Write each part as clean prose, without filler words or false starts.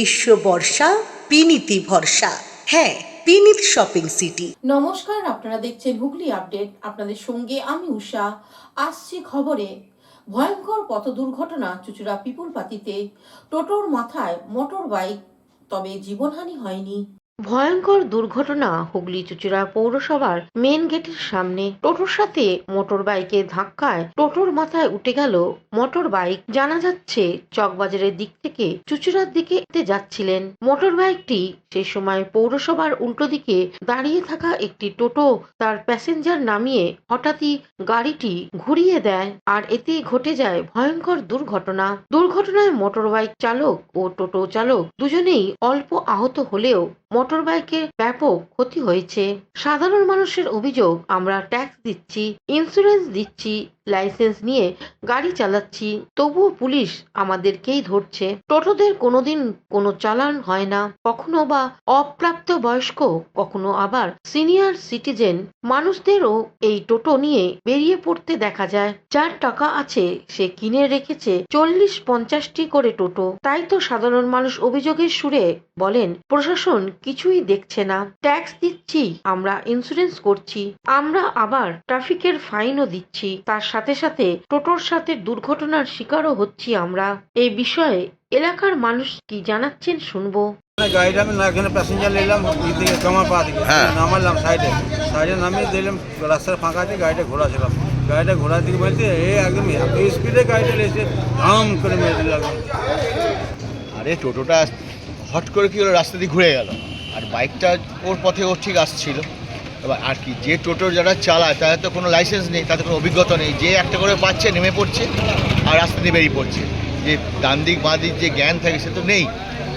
গ্রীষ্ম বর্ষা পিনিতি ভরসা। হ্যাঁ, পিনিত শপিং সিটি। নমস্কার, আপনারা দেখছেন হুগলি আপডেট। আপনাদের সঙ্গে আমি উষা। আসছি খবরে। ভয়ঙ্কর পথ দুর্ঘটনা চুঁচুড়া পিপুলপাতিতে। টোটোর মাথায় মোটর বাইক, তবে জীবনহানি হয়নি। ভয়ঙ্কর দুর্ঘটনা হুগলি চুঁচুড়া পৌরসভার মেন গেটের সামনে। টোটোর সাথে মোটর বাইকের ধাক্কায় টোটোর মাথায় উঠে গেল মোটর বাইক। জানা যাচ্ছে চকবাজারের দিক থেকে চুঁচুড়ার দিকে যাচ্ছিলেন মোটর বাইকটি। সেই সময় পৌরসভার উল্টো দিকে দাঁড়িয়ে থাকা একটি টোটো তার প্যাসেঞ্জার নামিয়ে হঠাৎই গাড়িটি ঘুরিয়ে দেয়, আর এতে ঘটে যায় ভয়ঙ্কর দুর্ঘটনা। দুর্ঘটনায় মোটর বাইক চালক ও টোটো চালক দুজনেই অল্প আহত হলেও মোটর বাইকের ব্যাপক ক্ষতি হয়েছে। সাধারণ মানুষের অভিযোগ, আমরা ট্যাক্স দিচ্ছি, ইন্স্যুরেন্স দিচ্ছি, লাইসেন্স নিয়ে গাড়ি চালাচ্ছি, তবুও পুলিশ আমাদেরকেই ধরছে। টোটোদের কোনোদিন কোনো চালান হয় না, কখনো বা অপ্রাপ্ত বয়স্ক, কখনো আবার সিনিয়র সিটিজেন মানুষদেরও এই টোটো নিয়ে বেরিয়ে পড়তে দেখা যায়। যার টাকা আছে সে কিনে রেখেছে 40-50টি করে টোটো। তাই তো সাধারণ মানুষ অভিযোগের সুরে বলেন, প্রশাসন কিছুই দেখছে না। ট্যাক্স দিচ্ছি, আমরা ইন্স্যুরেন্স করছি, আমরা আবার ট্রাফিকের ফাইনও দিচ্ছি, তার সাথে সাথে টোটোর সাথে দুর্ঘটনার শিকারও হচ্ছি আমরা। এই বিষয়ে এলাকার মানুষ কি জানাচ্ছেন শুনবো। গাড়িটা আমি এখানে প্যাসেঞ্জার নিলাম, দিকে কামার পা দিকে নামালাম, সাইডে নামিয়ে দিলাম, রাস্তার ফাঁকা দিয়ে গাড়িটা ঘোরাছিলাম। গাড়িটা ঘোরার দিকে বলতে একদম এত স্পিডে গাড়িটা এসে ধাম করে মেরে দিল। আরে টোটোটা হট করে কি হলো, রাস্তা দিয়ে ঘুরে গেল, আর বাইকটা ওর পথে ও ঠিক আসছিল। এবার আর কি, যে টোটোর যারা চালায় তাদের তো কোনো লাইসেন্স নেই, তাদের কোনো অভিজ্ঞতা নেই, যে একটা করে পাচ্ছে নেমে পড়ছে আর রাস্তা দিয়ে বেরিয়ে পড়ছে। যে ডান দিক বাঁ দিক যে জ্ঞান থাকে সে তো নেই,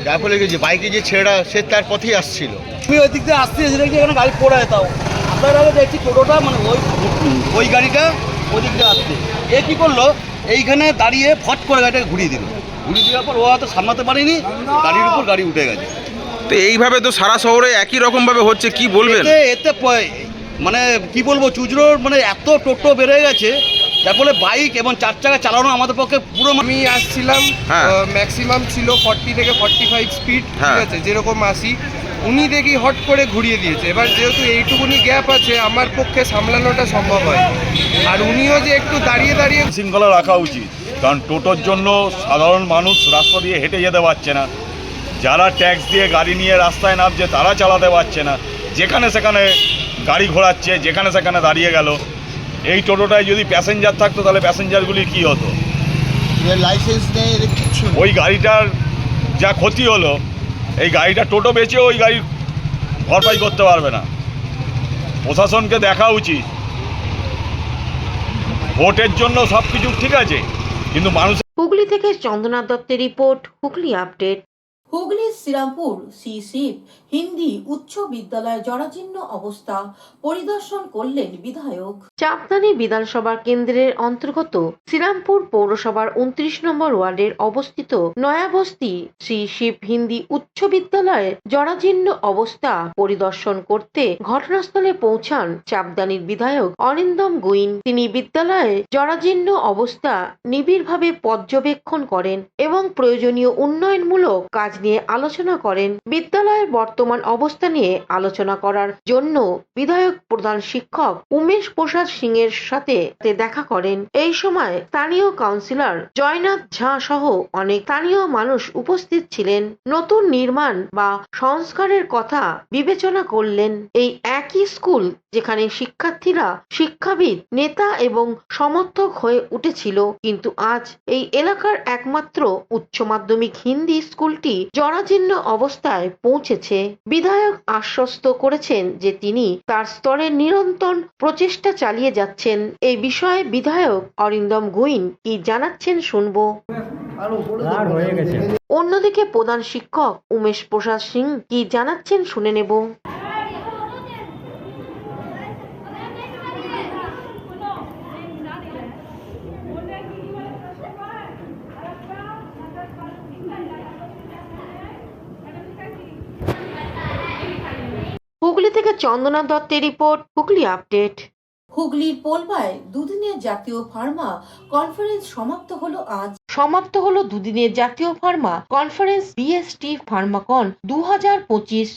যার ফলে যে বাইকে যে ছেলেটা সে তার পথেই আসছিল। আমি ওই দিক দিয়ে আসতে এসে দেখছি এখানে গাড়ি পড়ে যেতাম। আপনার আগে দেখছি টোটোটা মানে ওই গাড়িটা ওই দিক দিয়ে আসছে, এ কী করলো, এইখানে দাঁড়িয়ে ফট করে গাড়িটাকে ঘুরিয়ে দেওয়ার পর ও হয়তো সামলাতে পারেনি, গাড়ির উপর গাড়ি উঠে গেছে। তো এইভাবে তো সারা শহরে একই রকম ভাবে হচ্ছে, কি বলবেন? এতে মানে কি বলবো, চুচড়োর মানে এত টোটো বেড়ে গেছে, যার ফলে বাইক এবং চার চাকা চালানো আমাদের পক্ষে পুরো। আমি আসছিলাম, ম্যাক্সিমাম ছিল 40 থেকে 45 স্পিড, ঠিক আছে, যেরকম আসি উনি দেখি হট করে ঘুরিয়ে দিয়েছে। এবার যেহেতু এইটুকুনি গ্যাপ আছে, আমার পক্ষে সামলানোটা সম্ভব হয়, আর উনিও যে একটু দাঁড়িয়ে দাঁড়িয়ে শৃঙ্খলা রাখা উচিত, কারণ টোটোর জন্য সাধারণ মানুষ রাস্তা দিয়ে হেঁটে যেতে পারছে না, যারা ট্যাক্স দিয়ে গাড়ি নিয়ে রাস্তায় নামছে তারা চালাতে পারছে না, যেখানে সেখানে গাড়ি ঘোরাচ্ছে, যেখানে সেখানে দাঁড়িয়ে গেল। এই টোটোটায় যদি প্যাসেঞ্জার থাকতো তাহলে প্যাসেঞ্জারগুলি কী হতো? লাইসেন্স নেই, কিচ্ছু। ওই গাড়িটার যা ক্ষতি হলো, এই গাড়িটা টোটো বেচে ওই গাড়ি ভরপাই করতে পারবে না। প্রশাসনকে দেখা উচিত, ভোটের জন্য সব কিছু ঠিক আছে, কিন্তু মানুষ। হুগলি থেকে চন্দনা দত্তের রিপোর্ট, হুগলি আপডেট। হুগলির শ্রীরামপুর শিব হিন্দি উচ্চ বিদ্যালয় জরাজীর্ণ অবস্থা পরিদর্শন করলেন বিধায়ক। চাপদানি বিধানসভা কেন্দ্রের অন্তর্গত শ্রীরামপুর পৌরসভার 29 নম্বর ওয়ার্ডের অবস্থিত নয়াবস্তি শিব হিন্দি উচ্চ বিদ্যালয়ের জরাজীর্ণ অবস্থা পরিদর্শন করতে ঘটনাস্থলে পৌঁছান চাপদানির বিধায়ক অরিন্দম গুইন। তিনি বিদ্যালয়ের জরাজীর্ণ অবস্থা নিবিড়ভাবে পর্যবেক্ষণ করেন এবং প্রয়োজনীয় উন্নয়নমূলক কাজ নিয়ে আলোচনা করেন। বিদ্যালয়ের বর্তমান অবস্থা নিয়ে আলোচনা করার জন্য বিধায়ক প্রধান শিক্ষক উমেশ প্রসাদ সিং এর সাথে দেখা করেন। এই সময় স্থানীয় কাউন্সিলর জয়নাথ ঝা সহ অনেক স্থানীয় মানুষ উপস্থিত ছিলেন। নতুন নির্মাণ বা সংস্কারের কথা বিবেচনা করলেন। এই একই স্কুল যেখানে শিক্ষার্থীরা শিক্ষাবিদ, নেতা এবং সমর্থক হয়ে উঠেছিল, কিন্তু আজ এই এলাকার একমাত্র উচ্চ মাধ্যমিক হিন্দি স্কুলটি জরাজীর্ণ অবস্থায় পৌঁছেছে। বিধায়ক আশ্বস্ত করেছেন যে তিনি তার স্তরে নিরন্তর প্রচেষ্টা চালিয়ে যাচ্ছেন। এই বিষয়ে বিধায়ক অরিন্দম গুইন কি জানাচ্ছেন শুনবো। অন্যদিকে প্রধান শিক্ষক উমেশ প্রসাদ সিং কি জানাচ্ছেন শুনে নেব। হুগলি থেকে চন্দনা দত্তের রিপোর্ট, হুগলি আপডেট। হুগলির পোলবায় দুদিনের জাতীয় ফার্মা কনফারেন্স সমাপ্ত হলো আজ। সমাপ্ত হলো দুদিনের জাতীয় pharma conference BST Pharmacon 2025।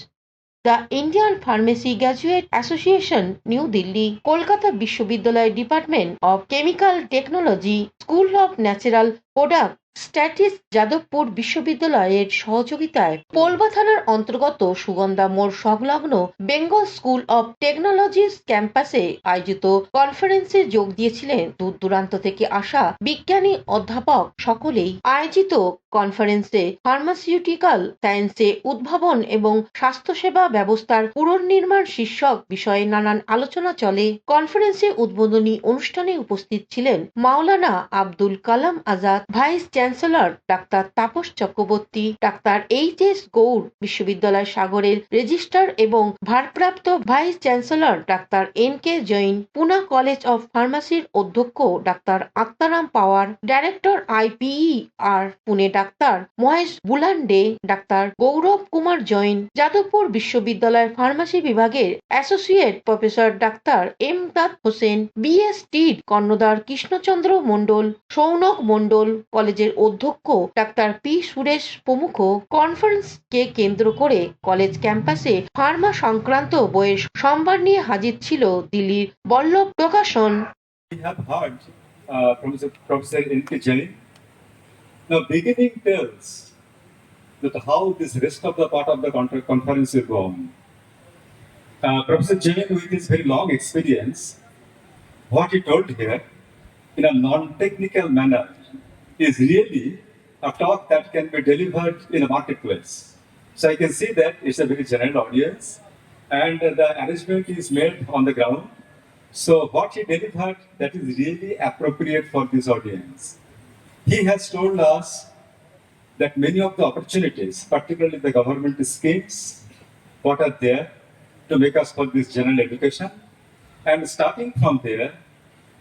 The Indian pharmacy graduate association New Delhi, Kolkata বিশ্ববিদ্যালয় department of chemical technology, school of natural product studies Jadavpur বিশ্ববিদ্যালয়ের সহযোগিতায় পোলবা থানার অন্তর্গত সুগন্ধা মোড় সংলগ্ন বেঙ্গল স্কুল অব টেকনোলজিস ক্যাম্পাসে আয়োজিত কনফারেন্সে যোগ দিয়েছিলেন দূর দূরান্ত থেকে আসা বিজ্ঞানী অধ্যাপক সকলেই। আয়োজিত কনফারেন্সে ফার্মাসিউটিক্যাল সায়েন্সে উদ্ভাবন এবং স্বাস্থ্যসেবা ব্যবস্থার পুনর্নির্মাণ শীর্ষক বিষয়ে নানান আলোচনা চলে। কনফারেন্সে উদ্বোধনী অনুষ্ঠানে উপস্থিত ছিলেন Maulana Abdul Kalam Azad, vice chancellor doctor Tapas Chakraborty, doctor H S. Gour, বিশ্ববিদ্যালয় সাগরের রেজিস্ট্রার এবং ভারপ্রাপ্ত vice chancellor doctor N K. Jain, Puna college of ফার্মাসির অধ্যক্ষ doctor Aktaram Pawar, director IPER Pune doctor Mahesh Bulande, doctor Gaurav Kumar Jain, Jadavpur বিশ্ববিদ্যালয়ের ফার্মাসি বিভাগের associate professor doctor Emdad Hossain, BST কর্ণধার কৃষ্ণচন্দ্র মণ্ডল, সৌনক মণ্ডল, কলেজের অধ্যক্ষ ডাক্তার পি সুরেশ প্রমুখ। কনফারেন্সকে কেন্দ্র করে কলেজ ক্যাম্পাসে ফার্মা সংক্রান্ত বইয়ের সম্ভার নিয়ে হাজির ছিল দিল্লির Vallabh প্রকাশন। We have heard Professor N.K. Jain. Now, beginning tells that how this rest of the part of the conference will go on. Professor Jain, with his very long experience, what he told here in a non-technical manner is really a talk that can be delivered in a marketplace. So I can see that it's a very general audience and the arrangement is made on the ground. So what he delivered, that is really appropriate for this audience. He has told us that many of the opportunities, particularly the government schemes, what are there to make us for this general education. And starting from there,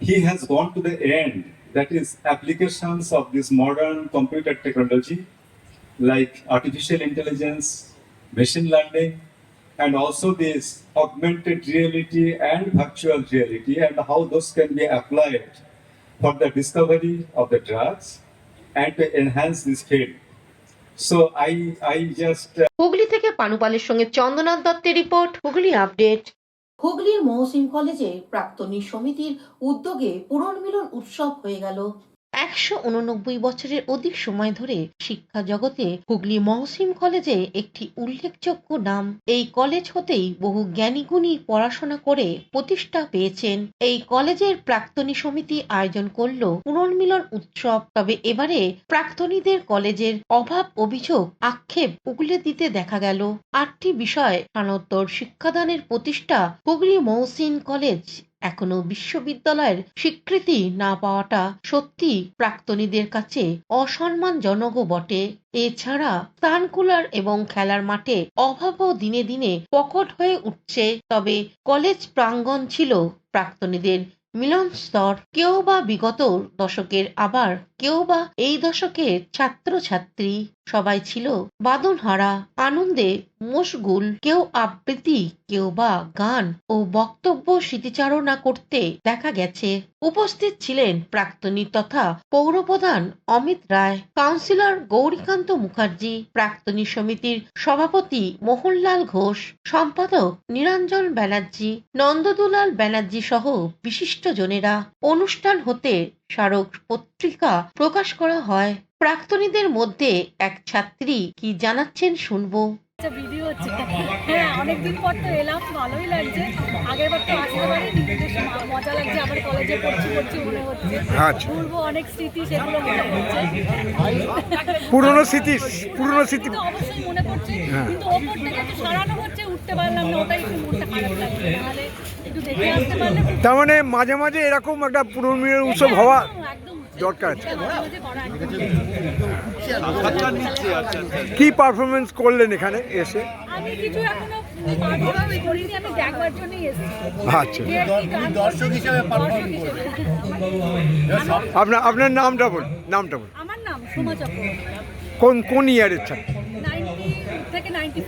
he has gone to the end, that is applications of this modern computer technology like artificial intelligence, machine learning, and also this augmented reality and virtual reality and how those can be applied for the discovery of the drugs and to enhance this field. So I just Hooghly থেকে পানুপালের সঙ্গে চন্দ্রনাথ দত্তের report, Hooghly update. হুগলির মহসিন কলেজে প্রাক্তনী সমিতির উদ্যোগে পুনর্মিলন উৎসব হয়ে গেল। 189 বছরের অধিক সময় ধরে শিক্ষা জগতে হুগলি মহসিন কলেজে একটি উল্লেখযোগ্য নাম। এই কলেজ হতেই বহু জ্ঞানীগুণী পড়াশোনা করে প্রতিষ্ঠা পেয়েছেন। এই কলেজের প্রাক্তনী সমিতি আয়োজন করল পুনর্মিলন উৎসব। তবে এবারে প্রাক্তনীদের কলেজের অভাব, অভিযোগ, আক্ষেপ উগলে দিতে দেখা গেল। 8টি বিষয় স্থানোত্তর শিক্ষাদানের প্রতিষ্ঠা হুগলি মহসিন কলেজ এখনো বিশ্ববিদ্যালয়ের স্বীকৃতি না পাওয়াটা সত্যি প্রাক্তনীদের কাছে অসম্মানজনকও বটে। এছাড়া স্থানকুলার এবং খেলার মাঠে অভাবও দিনে দিনে প্রকট হয়ে উঠছে। তবে কলেজ প্রাঙ্গণ ছিল প্রাক্তনীদের মিলনস্থল। কেউ বা বিগত দশকের, আবার কেউ বা এই দশকের ছাত্রছাত্রী। সবাই ছিল বাঁধনহারা, আনন্দে মশগুল। কেউ আবৃত্তি, কেউ বা গান ও বক্তব্য স্মৃতিচারণা করতে দেখা গেছে। উপস্থিত ছিলেন প্রাক্তনী তথা পৌরপ্রধান অমিত রায়, কাউন্সিলর গৌরীকান্ত মুখার্জি, প্রাক্তনী সমিতির সভাপতি মোহনলাল ঘোষ, সম্পাদক নিরঞ্জন ব্যানার্জি, নন্দদুলাল ব্যানার্জি সহ বিশিষ্ট জনেরা। অনুষ্ঠান হতে স্মারক পত্রিকা প্রকাশ করা হয়। প্রাক্তনীদের মধ্যে এক ছাত্রী কি জানাচ্ছেন শুনবো। ভিডিও হচ্ছে, হ্যাঁ অনেকদিন পর তো এলাম, ভালোই লাগছে। আগের বার তো আসতে পারিনি, মজা লাগছে। আবার কলেজে পড়ছি মনে হচ্ছে, বলবো অনেক স্মৃতি, সেগুলো মনে হচ্ছে। পুরনো স্মৃতি অবশ্যই মনে পড়ছে, কিন্তু ওপর থেকে একটু সারানো হচ্ছে, উঠতে পারলাম না, ওটাই একটু মনটা খারাপ লাগছে। তাহলে একটু দেখে আসতে পারলে। তার মানে মাঝে মাঝে এরকম একটা পুনর্মিলন উৎসব হওয়া দরকার। কি পারফরমেন্স করলেন এখানে এসে? আমি কিছু এখনো পারফরমেন্স করিনি, আমি দেখবার জন্যই এসেছি। আচ্ছা, দর্শক হিসেবে আপনার নামটা বলুন। আমার নাম সোমা চক্রবর্তী। কোন ইয়ারের ছাত্র? 90 থেকে 94।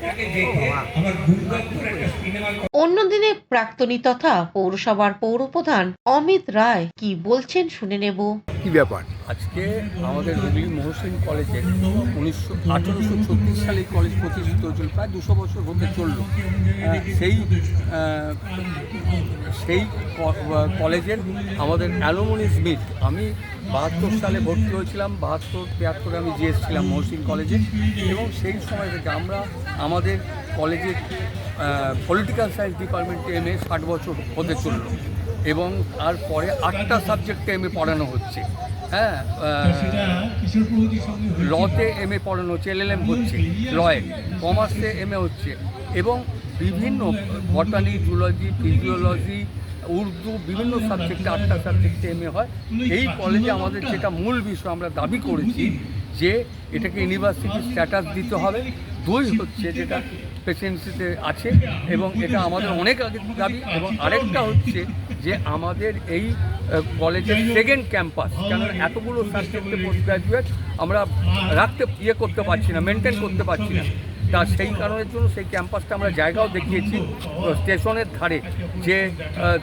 অন্যদিনে প্রাক্তনী তথা পৌরসভার পৌরপ্রধান অমিত রায় কি বলছেন শুনে নেব। কি ব্যাপার? আজকে আমাদের হুগলি মহসিন কলেজে 1836 সালে কলেজ প্রতিষ্ঠিত হয়েছিল, প্রায় 200 বছর হতে চলল। সেই কলেজের আমাদের অ্যালুমিনিস মিট, আমি 72 সালে ভর্তি হয়েছিলাম, 72-73 আমি জিএস ছিলাম মহসিন কলেজে, এবং সেই সময় থেকে আমরা আমাদের কলেজের পলিটিক্যাল সায়েন্স ডিপার্টমেন্টে এমএ 60 বছর হতে চলল, এবং তারপরে 8টা সাবজেক্টে এমএ পড়ানো হচ্ছে। হ্যাঁ, লতে এমএ পড়ানো হচ্ছে, এলএলএম হচ্ছে লয়ে, কমার্সে এমএ হচ্ছে, এবং বিভিন্ন বটানি, জুলজি, ফিজিওলজি, উর্দু, বিভিন্ন সাবজেক্টে 8টা সাবজেক্টে এমএ হয়। এই কলেজে আমাদের যেটা মূল বিষয় আমরা দাবি করেছি যে এটাকে ইউনিভার্সিটি স্ট্যাটাস দিতে হবে। 2 হচ্ছে যেটা প্রেসিডেন্সিতে আছে, এবং এটা আমাদের অনেক আগের দাবি। এবং আরেকটা হচ্ছে যে আমাদের এই কলেজের সেকেন্ড ক্যাম্পাস, কেন এতগুলো সাবজেক্টে পোস্ট গ্রাজুয়েট আমরা করতে পারছি না, মেনটেন করতে পারছি না। তা সেই কারণের জন্য সেই ক্যাম্পাসটা আমরা জায়গাও দেখিয়েছি। স্টেশনের ধারে যে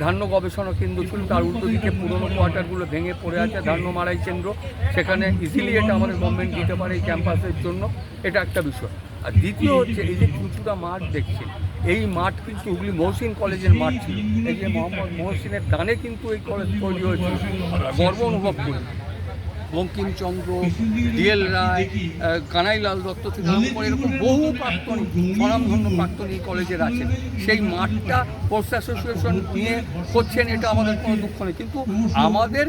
ধান্য গবেষণা কেন্দ্র ছিল তার উল্টো দিকে পুরনো কোয়ার্টারগুলো ভেঙে পড়ে আছে, ধান্য মাড়াই কেন্দ্র, সেখানে ইজিলি এটা আমাদের গভর্নমেন্ট দিতে পারে এই ক্যাম্পাসের জন্য, এটা একটা বিষয়। আর দ্বিতীয় হচ্ছে এই যে চুঁচুড়া মাঠ দেখছেন, এই মাঠ কিন্তু হুগলি মহসিন কলেজের মাঠ ছিল। এই যে মোহাম্মদ মহসিনের দানে কিন্তু এই কলেজ তৈরি হয়েছিল, গর্ব অনুভব করি। বঙ্কিমচন্দ্র, ডিএল রায়, কানাইলাল দত্ত থেকে আরম্ভ করে এরকম বহু প্রাক্তনী, স্বনামধন্য প্রাক্তনী কলেজের আছেন। সেই মাঠটা স্পোর্টস অ্যাসোসিয়েশন নিয়ে করছেন, এটা আমাদের কোনো দুঃখ নেই, কিন্তু আমাদের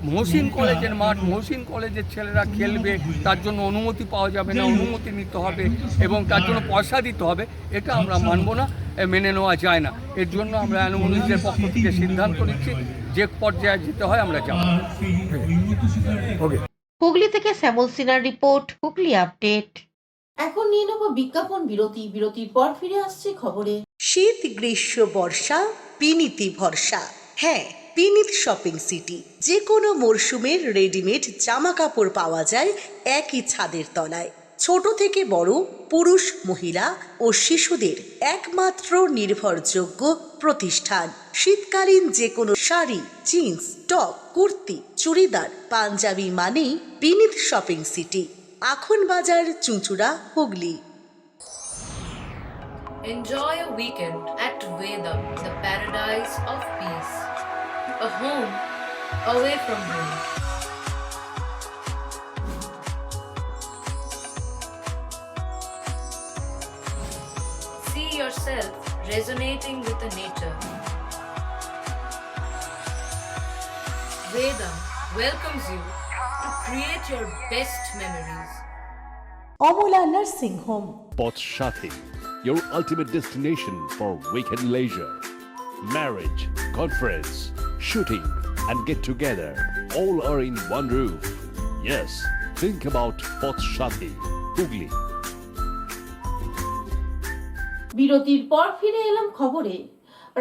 মহসিন কলেজের মাঠ, মহসিন কলেজের ছেলেরা খেলবে, তার জন্য অনুমতি পাওয়া যাবে না, অনুমতি নিতে হবে এবং তার জন্য পয়সা দিতে হবে, এটা আমরা মানব না, মেনে নেওয়া যায় না। এর জন্য আমরা অ্যালুমিনিসের পক্ষ থেকে সিদ্ধান্ত নিচ্ছি যে পর্যায়ে যেতে হয় আমরা যাব। হুগলি থেকে শ্যামল সিনহার রিপোর্ট, হুগলি আপডেট। এখন নিয়ে নেব বিজ্ঞাপন বিরতি। বিরতির পর ফিরে আসছে খবরে। শীত, গ্রীষ্ম, বর্ষা, বিনীতি ভরসা। হ্যাঁ, বিনীত শপিং সিটি। যে কোনো মরশুমের রেডিমেড জামা কাপড় পাওয়া যায় একই ছাদের তলায়। ছোট থেকে বড়, পুরুষ, মহিলা ও শিশুদের একমাত্র নির্ভরযোগ্য প্রতিষ্ঠান। শীতকালীন যে কোনো শাড়ি, জিন্স, টপ, কুর্তি, চুড়িদার, পাঞ্জাবি মানেই বিনীত শপিং সিটি। আখন বাজার, চুঁচুড়া, Hooghly. Enjoy a weekend at Vedam, the paradise of peace. A home away from home. See yourself resonating with the nature. Vedam welcomes you to create your best memories. Amala nursing home. Potshati, your ultimate destination for weekend leisure. Marriage, conference, shooting and get together all are in one roof. Yes, think about Potshati, Hugli. বিরতির পর ফিরে এলাম খবরে।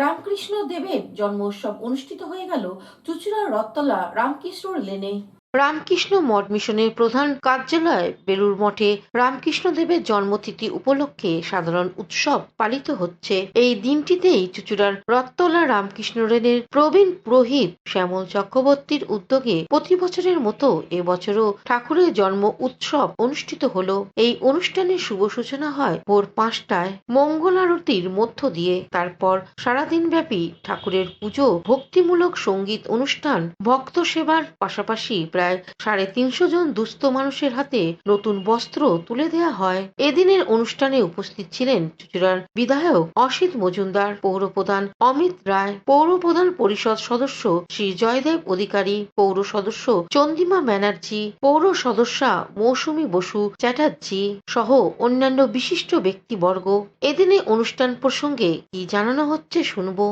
রামকৃষ্ণ দেবের জন্মোৎসব অনুষ্ঠিত হয়ে গেল চুঁচুড়ার রথতলা রামকৃষ্ণ লেনে। রামকৃষ্ণ মঠ মিশনের প্রধান কার্যালয় বেলুর মঠে রামকৃষ্ণ দেবের জন্মতিথি উপলক্ষে সাধারণ উৎসব পালিত হচ্ছে। এই দিনটিতেই চুঁচুড়ার রথতলা রামকৃষ্ণ লেনের প্রবীণ পুরোহিত শ্যামল চক্রবর্তীর উদ্যোগে প্রতি বছরের মতো এবছরও ঠাকুরের জন্ম উৎসব অনুষ্ঠিত হলো। এই অনুষ্ঠানের শুভ সূচনা হয় ভোর 5টায় মঙ্গল আরতির মধ্য দিয়ে। তারপর সারাদিন ব্যাপী ঠাকুরের পুজো, ভক্তিমূলক সঙ্গীত অনুষ্ঠান, ভক্ত সেবার পাশাপাশি প্রায় 350 জন দুস্থ মানুষের হাতে নতুন বস্ত্র তুলে দেওয়া হয়। এদিনের অনুষ্ঠানে উপস্থিত ছিলেন চুঁচুড়ার বিধায়ক অসিত মজুমদার, পৌরপ্রধান অমিত রায়, পৌরপ্রধান পরিষদ সদস্য শ্রী জয়দেব অধিকারী, পৌর সদস্য চন্দিমা ব্যানার্জি, পৌর সদস্যা মৌসুমী বসু চ্যাটার্জি সহ অন্যান্য বিশিষ্ট ব্যক্তিবর্গ। এদিনে অনুষ্ঠান প্রসঙ্গে কি জানানো হচ্ছে শুনবো।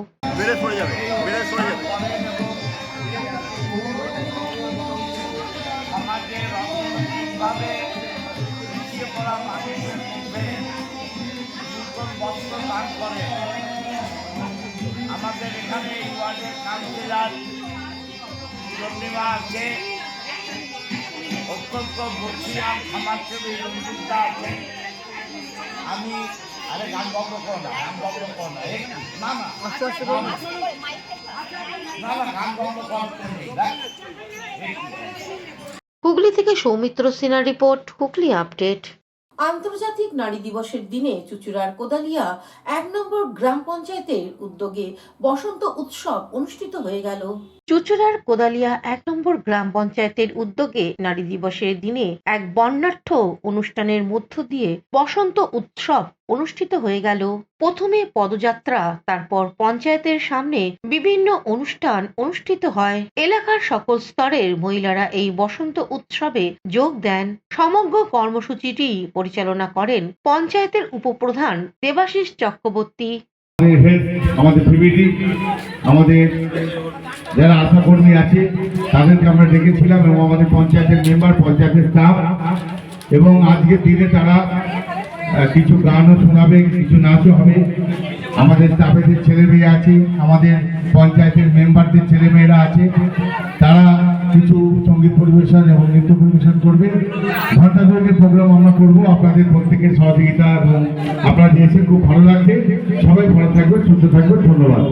আমাদের এখানে এই ওয়ার্ডের কাউন্সিলর চন্দ্রিমা আছে, অত্যন্ত বর্ষিয়ান সমাজসেবী রঞ্জিতা আছে। আমি আরে গান বন্ধ করো না, গান বন্ধ করো না, না না আস্তে আস্তে না না গান বন্ধ করো না। হুগলি থেকে সৌমিত্র সিনহার রিপোর্ট, হুগলি আপডেট। আন্তর্জাতিক নারী দিবসের দিনে চুঁচুড়ার কোদালিয়া 1 নম্বর গ্রাম পঞ্চায়েতের উদ্যোগে বসন্ত উৎসব অনুষ্ঠিত হয়ে গেল। চুঁচুড়ার কোদালিয়া 1 নম্বর গ্রাম পঞ্চায়েতের উদ্যোগে নারী দিবসের দিনে এক বর্ণাঢ্য অনুষ্ঠানের মধ্য দিয়ে বসন্ত উৎসব অনুষ্ঠিত হয়ে গেল। প্রথমে পদযাত্রা, তারপর পঞ্চায়েতের সামনে বিভিন্ন অনুষ্ঠান অনুষ্ঠিত হয়। এলাকার সকল স্তরের মহিলারা এই বসন্ত উৎসবে যোগ দেন। সমগ্র কর্মসূচিটি পরিচালনা করেন পঞ্চায়েতের উপপ্রধান দেবাশিস চক্রবর্তী। আমাদের পিবিটি, আমাদের যারা আশাকর্মী আছে তাদেরকে আমরা ডেকেছিলাম এবং আমাদের পঞ্চায়েতের মেম্বার, পঞ্চায়েতের স্টাফ, এবং আজকের দিনে তারা কিছু গানও শোনাবে, কিছু নাচও হবে। আমাদের স্টাফেদের ছেলে মেয়ে আছে, আমাদের পঞ্চায়েতের মেম্বারদের ছেলে মেয়েরা আছে, তারা কিছু সঙ্গীত পরিবেশন এবং নৃত্য পরিবেশন করবে। ঘন্টা দুয়েকের প্রোগ্রাম আমরা করবো আপনাদের প্রত্যেকের সহযোগিতা, এবং আপনারা এসে খুব ভালো লাগবে। সবাই ভালো থাকবেন, সুস্থ থাকবেন, ধন্যবাদ।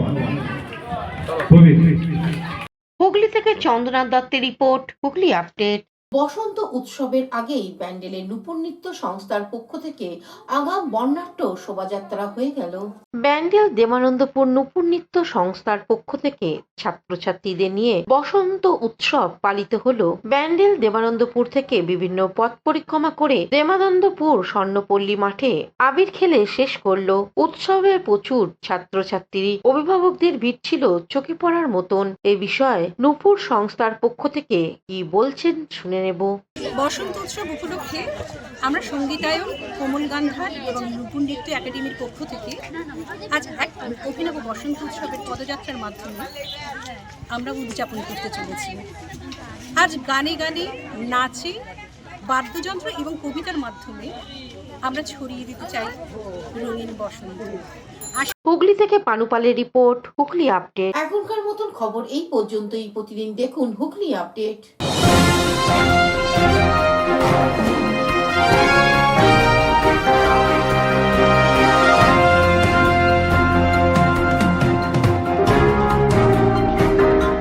হুগলি থেকে চন্দ্রনাথ দত্তের রিপোর্ট, হুগলি আপডেট। বসন্ত উৎসবের আগেই ব্যান্ডেলের নূপুর নৃত্য সংস্থার পক্ষ থেকে আগাম বর্ণাঢ্য শোভাযাত্রা হয়ে গেল। ব্যান্ডেল দেবানন্দপুর নূপুর নৃত্য সংস্থার পক্ষ থেকে ছাত্রছাত্রীদের নিয়ে বসন্ত উৎসব পালিত হলো। ব্যান্ডেল দেবানন্দপুর থেকে বিভিন্ন পথ পরিক্রমা করে দেবানন্দপুর স্বর্ণপল্লী মাঠে আবির খেলে শেষ করলো। উৎসবে প্রচুর ছাত্রছাত্রী, অভিভাবকদের ভিড় ছিল চোখে পড়ার মতন। এ বিষয়ে নূপুর সংস্থার পক্ষ থেকে কি বলছেন শুনে নেব। বসন্ত উৎসব উপলক্ষে আমরা সঙ্গীতায়ন কোমল গান্ধার এবং নূপুর নৃত্য একাডেমির পক্ষ থেকে আজ এক অভিনব বসন্ত উৎসবের পদযাত্রার মাধ্যমে আমরা উদযাপন করতে চলেছি। আজ গানে গানে, নাচে, বাদ্যযন্ত্র এবং কবিতার মাধ্যমে আমরা ছড়িয়ে দিতে চাই রঙিন বসন্ত। হুগলি থেকে পানুপালের রিপোর্ট, হুগলি আপডেট। এখনকার মতন খবর এই পর্যন্তই। প্রতিদিন দেখুন হুগলি আপডেট।